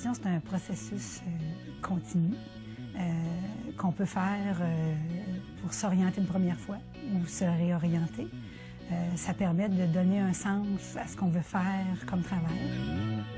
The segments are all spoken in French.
l'orientation, c'est un processus continu qu'on peut faire pour s'orienter une première fois ou se réorienter. Ça permet de donner un sens à ce qu'on veut faire comme travail.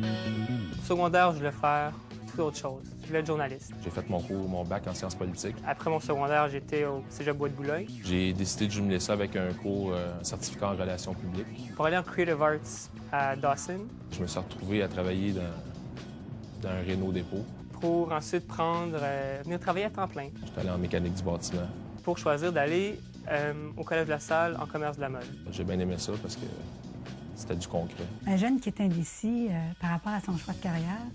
Au secondaire, je voulais faire toute autre chose. Je voulais être journaliste. J'ai fait mon bac en sciences politiques. Après mon secondaire, j'étais au Cégep Bois-de-Boulogne. J'ai décidé de jumeler ça avec un cours, un certificat en relations publiques. Pour aller en Creative Arts à Dawson. Je me suis retrouvé à travailler dans un réno dépôt. Pour ensuite venir travailler à temps plein. J'étais allé en mécanique du bâtiment. Pour choisir d'aller au Collège de la Salle en commerce de la mode. J'ai bien aimé ça parce que c'était du concret. Un jeune qui est indécis par rapport à son choix de carrière,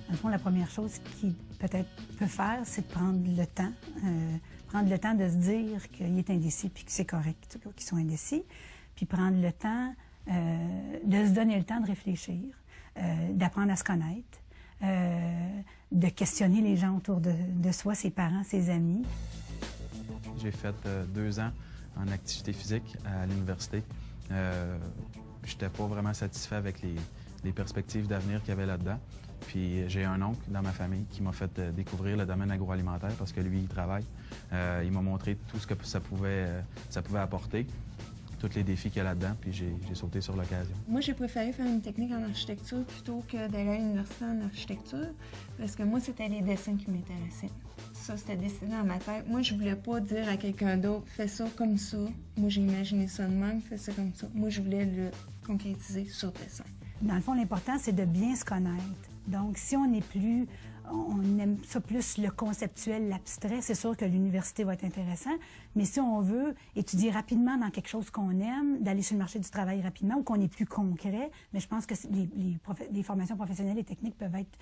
dans le fond, la première chose qu'il peut-être peut faire, c'est de prendre le temps de se dire qu'il est indécis puis que c'est correct qu'ils sont indécis, puis prendre le temps de se donner le temps de réfléchir, d'apprendre à se connaître, de questionner les gens autour de soi, ses parents, ses amis. J'ai fait 2 ans en activité physique à l'université. Je n'étais pas vraiment satisfait avec les perspectives d'avenir qu'il y avait là-dedans. Puis j'ai un oncle dans ma famille qui m'a fait découvrir le domaine agroalimentaire parce que lui, il travaille. Il m'a montré tout ce que ça pouvait apporter, tous les défis qu'il y a là-dedans, puis j'ai sauté sur l'occasion. Moi, j'ai préféré faire une technique en architecture plutôt que d'aller à l'université en architecture parce que moi, c'était les dessins qui m'intéressaient. Ça, c'était dessiné dans ma tête. Moi, je voulais pas dire à quelqu'un d'autre « fais ça comme ça ». Moi, j'ai imaginé ça de même, « fais ça comme ça ». Moi, je voulais le concrétiser sur dessin. Dans le fond, l'important, c'est de bien se connaître. Donc, si on aime ça plus le conceptuel, l'abstrait, c'est sûr que l'université va être intéressant. Mais si on veut étudier rapidement dans quelque chose qu'on aime, d'aller sur le marché du travail rapidement ou qu'on est plus concret, mais je pense que les formations professionnelles et techniques peuvent être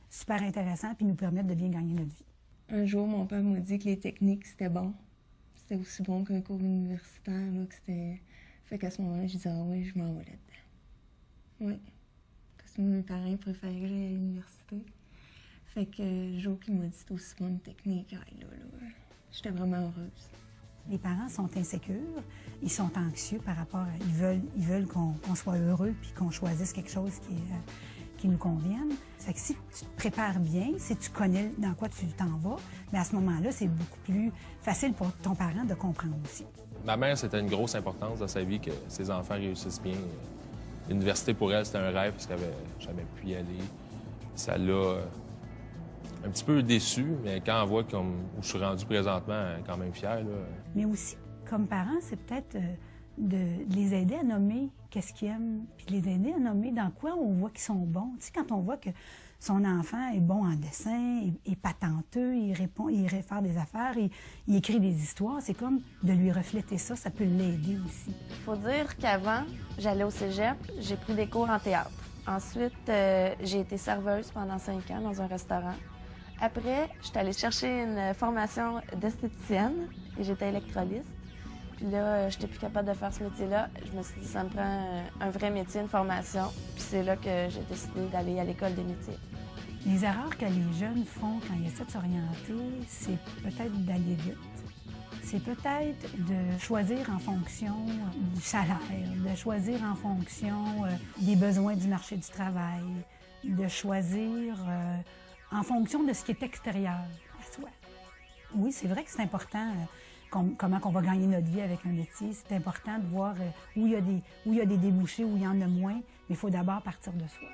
super intéressantes puis nous permettre de bien gagner notre vie. Un jour, mon père m'a dit que les techniques, c'était bon. C'était aussi bon qu'un cours universitaire, là, que c'était... Fait qu'à ce moment-là, je disais « ah oui, je m'en vais là-dedans ». Oui. Parce que mes parents préféraient que j'aille à l'université. Fait que le jour qu'il m'a dit c'est aussi bon une technique, j'étais vraiment heureuse. Les parents sont insécures, ils sont anxieux par rapport à... Ils veulent qu'on soit heureux puis qu'on choisisse quelque chose qui nous convienne. Ça fait que si tu te prépares bien, si tu connais dans quoi tu t'en vas, mais à ce moment-là, c'est beaucoup plus facile pour ton parent de comprendre aussi. Ma mère, c'était une grosse importance dans sa vie que ses enfants réussissent bien. L'université, pour elle, c'était un rêve parce qu'elle n'avait jamais pu y aller. Ça l'a un petit peu déçue, mais quand on voit où je suis rendu présentement, elle est quand même fière. Là. Mais aussi, comme parents, c'est peut-être de les aider à nommer qu'est-ce qu'ils aiment, puis les aider à nommer dans quoi on voit qu'ils sont bons. Tu sais, quand on voit que son enfant est bon en dessin, est patenteux, il réfère des affaires, il écrit des histoires, c'est comme de lui refléter ça, ça peut l'aider aussi. Il faut dire qu'avant, j'allais au cégep, j'ai pris des cours en théâtre. Ensuite, j'ai été serveuse pendant 5 ans dans un restaurant. Après, je suis allée chercher une formation d'esthéticienne et j'étais électroliste. Puis là, je n'étais plus capable de faire ce métier-là. Je me suis dit, ça me prend un vrai métier, une formation. Puis c'est là que j'ai décidé d'aller à l'école des métiers. Les erreurs que les jeunes font quand ils essaient de s'orienter, c'est peut-être d'aller vite. C'est peut-être de choisir en fonction du salaire, de choisir en fonction des besoins du marché du travail, de choisir en fonction de ce qui est extérieur à soi. Oui, c'est vrai que c'est important comment on va gagner notre vie avec un métier. C'est important de voir où il y a des débouchés, où il y en a moins, mais il faut d'abord partir de soi.